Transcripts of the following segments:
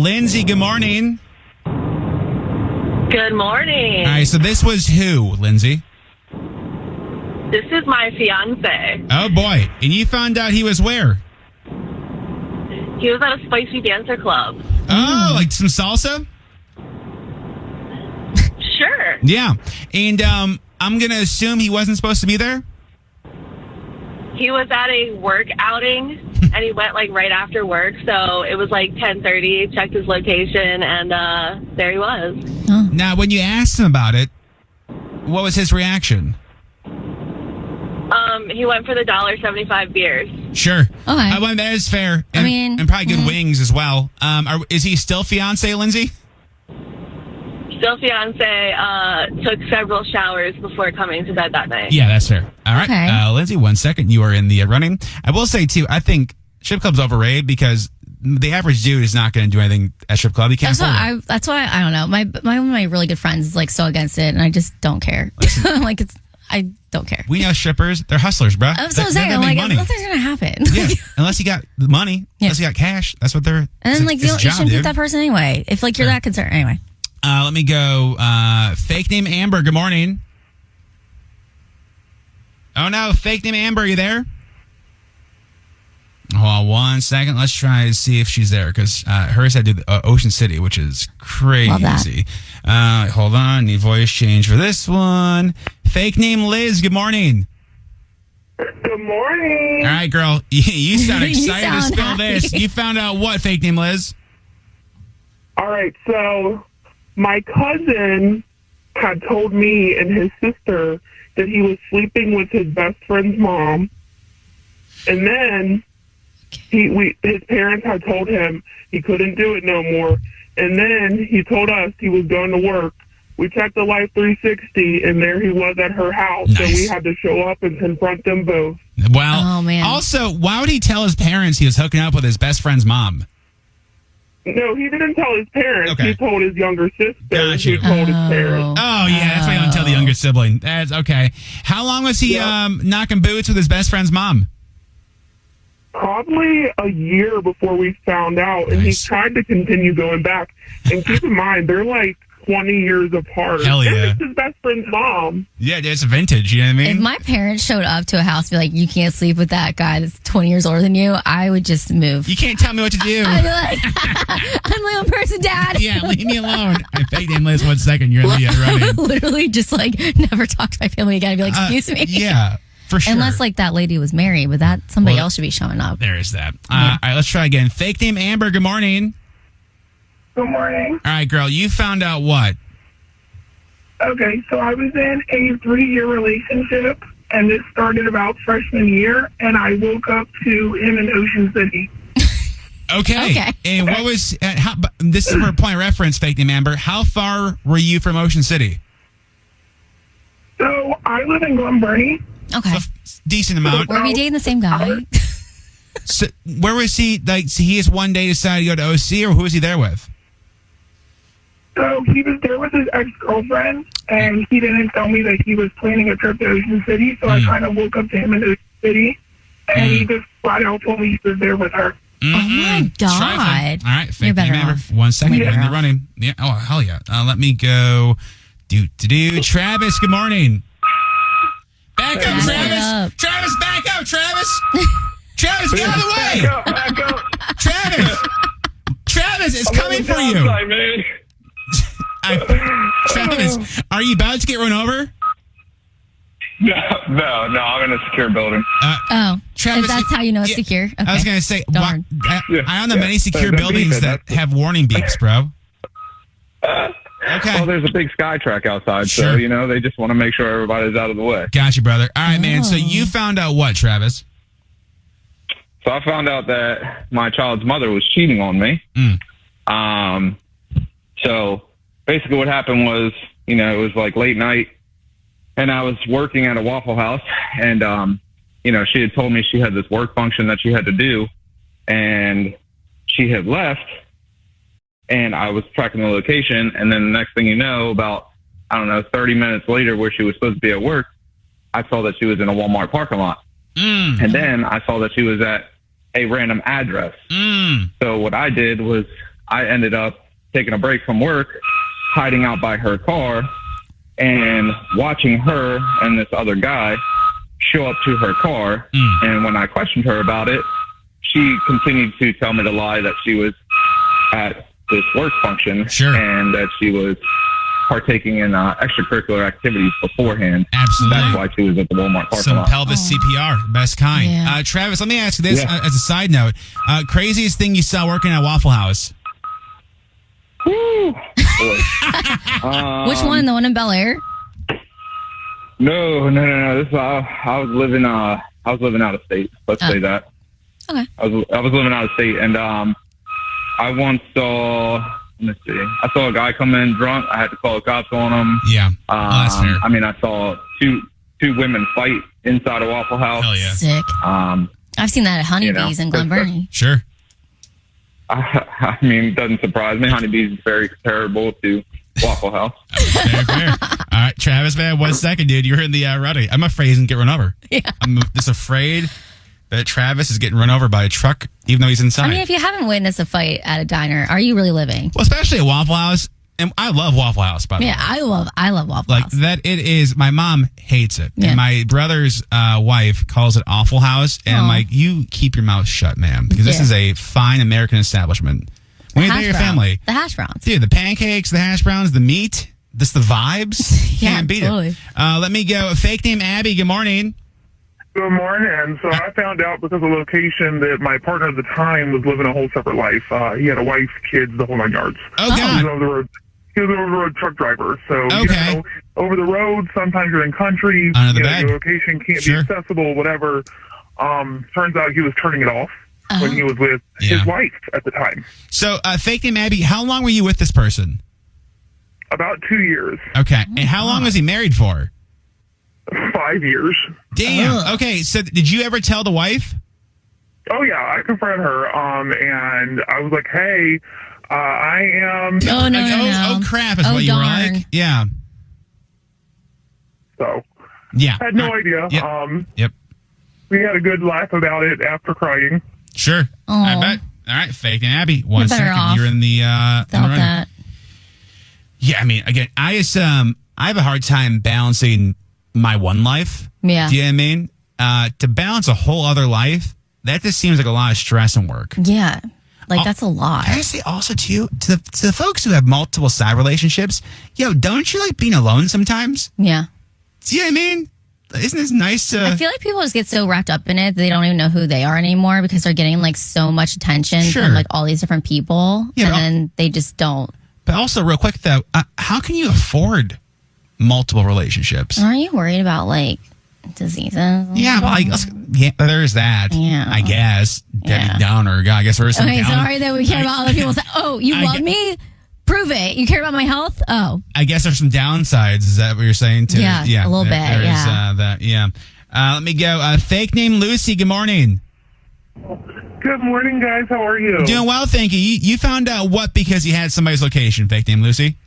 Lindsay, good morning. Good morning. All right, so this was who, Lindsay? This is my fiance. Oh, boy. And you found out he was where? He was at a spicy dancer club. Oh, like some salsa? Sure. Yeah. And I'm going to assume he wasn't supposed to be there? He was at a work outing, and he went, right after work. So it was, 10:30, checked his location, and there he was. Oh. Now, when you asked him about it, what was his reaction? He went for the $1.75 beers. Sure. Okay. That is fair. And, and probably good wings as well. Is he still fiance, Lindsay? Still fiance, took several showers before coming to bed that night. Yeah, that's fair. All right. Okay. Lindsay, 1 second. You are in the running. I will say, too, I think strip club's overrated because the average dude is not going to do anything at strip club. He can't afford it. That's why I don't know. One of my really good friends is so against it, and I just don't care. I don't care. We know strippers. They're hustlers, bro. I'm so saying, nothing's going to happen. Yeah, unless you got the money, unless you got cash. That's what they're. And then, you shouldn't date that person anyway. If you're that concerned, anyway. Let me go. Fake name Amber. Good morning. Oh no, fake name Amber. Are you there? Hold on 1 second. Let's try to see if she's there because hers had to do Ocean City, which is crazy. Hold on. Need voice change for this one. Fake name Liz. Good morning. Good morning. All right, girl. You sound excited to spill happy. this. You found out what, fake name Liz? All right, so my cousin had told me and his sister that he was sleeping with his best friend's mom. And then his parents had told him he couldn't do it no more. And then he told us he was going to work. We checked the Life 360, and there he was at her house. Nice. So we had to show up and confront them both. Well, Oh, man. Also, why would he tell his parents he was hooking up with his best friend's mom? No, he didn't tell his parents. Okay. He told his younger sister. Got you. He told his parents. Oh, yeah, that's why you don't tell the younger sibling. That's okay. How long was he knocking boots with his best friend's mom? Probably a year before we found out, and Nice. he tried to continue going back. And keep in mind, they're 20 years apart. Hell yeah. And it's his best friend's mom. Yeah, it's vintage, you know what I mean? If my parents showed up to a house and be like, you can't sleep with that guy that's 20 years older than you, I would just move. You can't tell me what to do. I'd be like, I'm my own person, Dad. Yeah, leave me alone. Fake name Liz, 1 second, you're in the running. Literally just never talk to my family again. I'd be like, excuse me. Yeah, for sure. Unless that lady was married, but somebody else should be showing up. There is that. All right, let's try again. Fake name Amber, good morning. Good morning. All right, girl, you found out what? Okay, so I was in a 3-year relationship, and this started about freshman year, and I woke up to him in Ocean City. Okay. And what was, this is for point of reference, fake name Amber. How far were you from Ocean City? So I live in Glen Burnie. Okay. So, decent amount. Were we dating the same guy? So, where was he? So he just one day decided to go to OC, or who was he there with? So he was there with his ex-girlfriend, and he didn't tell me that he was planning a trip to Ocean City, so I kind of woke up to him in Ocean City, and he just flat out told me he was there with her. Oh, my God. Trifling. All right, You're fake better name Amber. off. 1 second, You're you're in better the off. running. Yeah. Oh, hell yeah. Let me go. Travis, good morning. Back up, Back Travis. up. Travis, back up, Travis. Travis, get out of the way. Back up. Travis. Travis, it's coming for you. Man. Travis, are you about to get run over? No, I'm in a secure building. Travis, if that's how you know it's secure. Okay. I was going to say, Darn. I don't know many secure The buildings beeping, that that's- have warning beeps, bro. Okay. Well, there's a big sky track outside, Sure. so, they just want to make sure everybody's out of the way. Got you, brother. All right, man. So Oh. you found out what, Travis? So I found out that my child's mother was cheating on me. So basically what happened was, it was late night, and I was working at a Waffle House, and, she had told me she had this work function that she had to do, and she had left, and I was tracking the location, and then the next thing you know, about, 30 minutes later where she was supposed to be at work, I saw that she was in a Walmart parking lot. Mm. And then I saw that she was at a random address. Mm. So what I did was I ended up taking a break from work, hiding out by her car, and watching her and this other guy show up to her car. And when I questioned her about it, she continued to tell me the lie that she was at this work function and that she was partaking in extracurricular activities beforehand. Absolutely. That's why she was at the Walmart parking lot. Some pelvis CPR, best kind. Yeah. Travis, let me ask you this as a side note. Craziest thing you saw working at Waffle House? Woo. Which one? The one in Bel Air? No. This I was living out of state. Let's say that. Okay. I was living out of state, and I once saw. Let me see. I saw a guy come in drunk. I had to call the cops on him. Yeah. That's fair. I mean, I saw two women fight inside a Waffle House. Hell yeah. Sick. I've seen that at Honeybees in Glen Burnie. Sure. I mean, it doesn't surprise me. Honeybees is very comparable to Waffle House. Fair. All right, Travis, man, 1 second, dude. You're in the running. I'm afraid he's going to get run over. Yeah. I'm just afraid that Travis is getting run over by a truck, even though he's inside. I mean, if you haven't witnessed a fight at a diner, are you really living? Well, especially at Waffle House. And I love Waffle House, by the way. Yeah, I love Waffle like House. that, it is. My mom hates it, Yeah. and my brother's wife calls it Awful House. And I'm like, you keep your mouth shut, ma'am, because this is a fine American establishment. When you think of your family, the hash browns, dude, the pancakes, the hash browns, the meat, just the vibes. Yeah, Can't beat totally. it. Let me go. Fake name Abby. Good morning. Good morning. So I found out because of location that my partner at the time was living a whole separate life. He had a wife, kids, the whole 9 yards. Oh, He God. was over the road. He was an over-the-road truck driver. So, Okay. you know, over the road, sometimes you're in country. Under the you know, bed. your location can't be accessible, whatever. Turns out he was turning it off when he was with his wife at the time. So, fake name Abby, how long were you with this person? About 2 years. Okay. And how long was he married for? 5 years. Damn. Okay. So, did you ever tell the wife? Oh, yeah. I confronted her, and I was like, hey, I am... Oh, no, Oh, crap is what you were like? Yeah. So, yeah. I had no idea. Yep. We had a good laugh about it after crying. Sure. I bet. All right. Fake name Abby. 1 better second. off You're in the... without that. Yeah, I mean, again, I have a hard time balancing my one life. Yeah. Do you know what I mean? To balance a whole other life, that just seems like a lot of stress and work. Yeah. Like, that's a lot. Can I say also, too, to the folks who have multiple side relationships, don't you like being alone sometimes? Yeah. Do you know what I mean? Isn't this nice to... I feel like people just get so wrapped up in it that they don't even know who they are anymore because they're getting, like, so much attention from, like, all these different people. Yeah, and then they just don't. But also, real quick, though, how can you afford multiple relationships? Aren't you worried about, like, diseases? Yeah, but there's that. Yeah. I guess. Debbie Downer. I guess there's some Okay, down. sorry that we care about other people. Oh, you love me? Prove it. You care about my health? Oh. I guess there's some downsides. Is that what you're saying, too? Yeah, a little bit, There's that, yeah. Let me go. Fake name Lucy, good morning. Good morning, guys. How are you? Doing well, thank you. You found out what because you had somebody's location, fake name Lucy?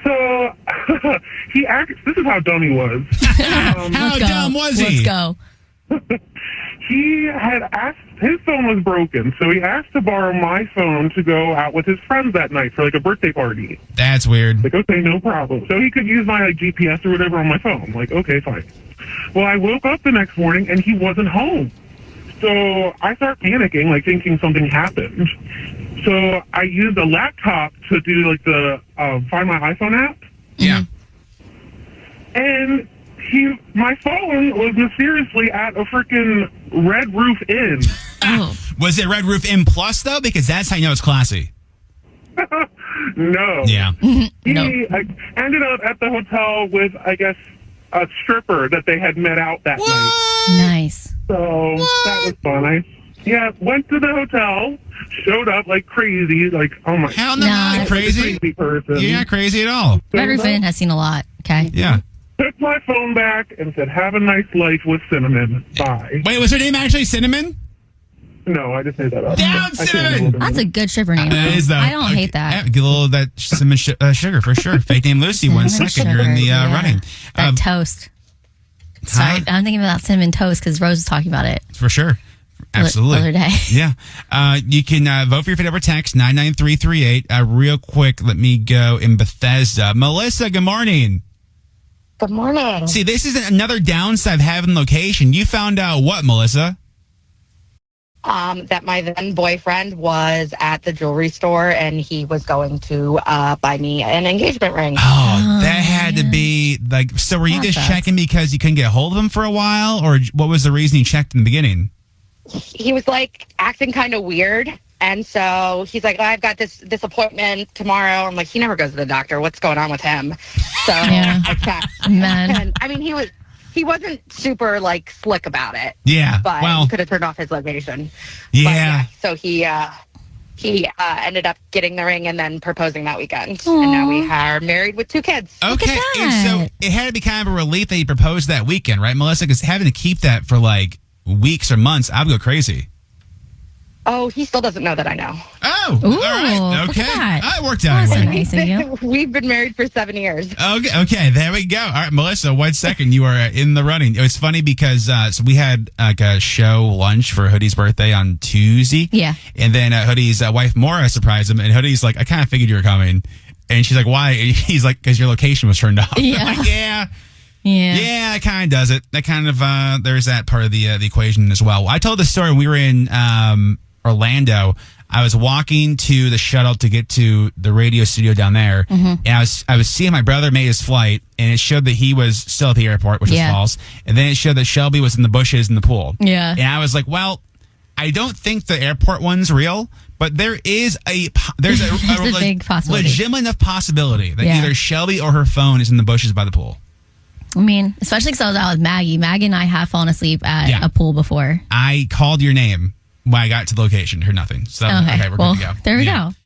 So, this is how dumb he was. How dumb was he? Let's go. He had asked, his phone was broken, so he asked to borrow my phone to go out with his friends that night for, like, a birthday party. That's weird. Like, okay, no problem. So he could use my, like, GPS or whatever on my phone. Like, okay, fine. Well, I woke up the next morning, and he wasn't home. So I start panicking, like, thinking something happened. So I used a laptop to do, like, the Find My iPhone app. Yeah. And my phone was mysteriously at a freaking Red Roof Inn. Oh. Was it Red Roof Inn Plus, though? Because that's how you know it's classy. No. Yeah. He ended up at the hotel with, I guess, a stripper that they had met out that night. Nice. So that was fun. Went to the hotel, showed up like crazy, like, oh my. Hell no, not crazy. Crazy person. You're not crazy at all. Red Roof Inn has seen a lot, okay? Yeah. Took my phone back and said, have a nice life with Cinnamon. Bye. Wait, was her name actually Cinnamon? No, I just made that up. Down, Cinnamon! That's a good stripper name. That is, though. I don't hate that. Get a little of that cinnamon sugar, for sure. Fake name Lucy, 1 second. You're in the running. That toast. Sorry, I'm thinking about cinnamon toast because Rose was talking about it. For sure. Absolutely. other day. Yeah. You can vote for your favorite text, 99338. Real quick, let me go in Bethesda. Melissa, good morning. Good morning. See, this is another downside of having location. You found out what, Melissa? That my then boyfriend was at the jewelry store and he was going to buy me an engagement ring. Oh, that had to be like. So, were you just checking because you couldn't get a hold of him for a while, or what was the reason you checked in the beginning? He was like acting kind of weird. And so he's like, I've got this appointment tomorrow. I'm like, he never goes to the doctor. What's going on with him? So I checked. Man. And I mean, he wasn't super like slick about it. Yeah. But well, he could have turned off his location. Yeah. So he ended up getting the ring and then proposing that weekend. Aww. And now we are married with 2 kids. Okay. And so it had to be kind of a relief that he proposed that weekend, right, Melissa? Because having to keep that for like weeks or months, I'd go crazy. Oh, he still doesn't know that I know. Oh, ooh, all right. Okay. It worked out nice anyway. of you. We've been married for 7 years. Okay, there we go. All right, Melissa, 1 second. You are in the running. It was funny because so we had like a show lunch for Hoodie's birthday on Tuesday. Yeah. And then Hoodie's wife, Maura, surprised him. And Hoodie's like, I kind of figured you were coming. And she's like, why? And he's like, because your location was turned off. Yeah. I'm like, yeah. Yeah, that kind of does it. That kind of, there's that part of the equation as well. I told the story when we were in Orlando. I was walking to the shuttle to get to the radio studio down there, and I was seeing my brother made his flight, and it showed that he was still at the airport, which was false. And then it showed that Shelby was in the bushes in the pool. Yeah. And I was like, well, I don't think the airport one's real, but there's a big possibility. legitimate enough possibility that Yeah. either Shelby or her phone is in the bushes by the pool. I mean, especially because I was out with Maggie. Maggie and I have fallen asleep at a pool before. I called your name when I got to the location, heard nothing. So, okay, we're good to go. There we go.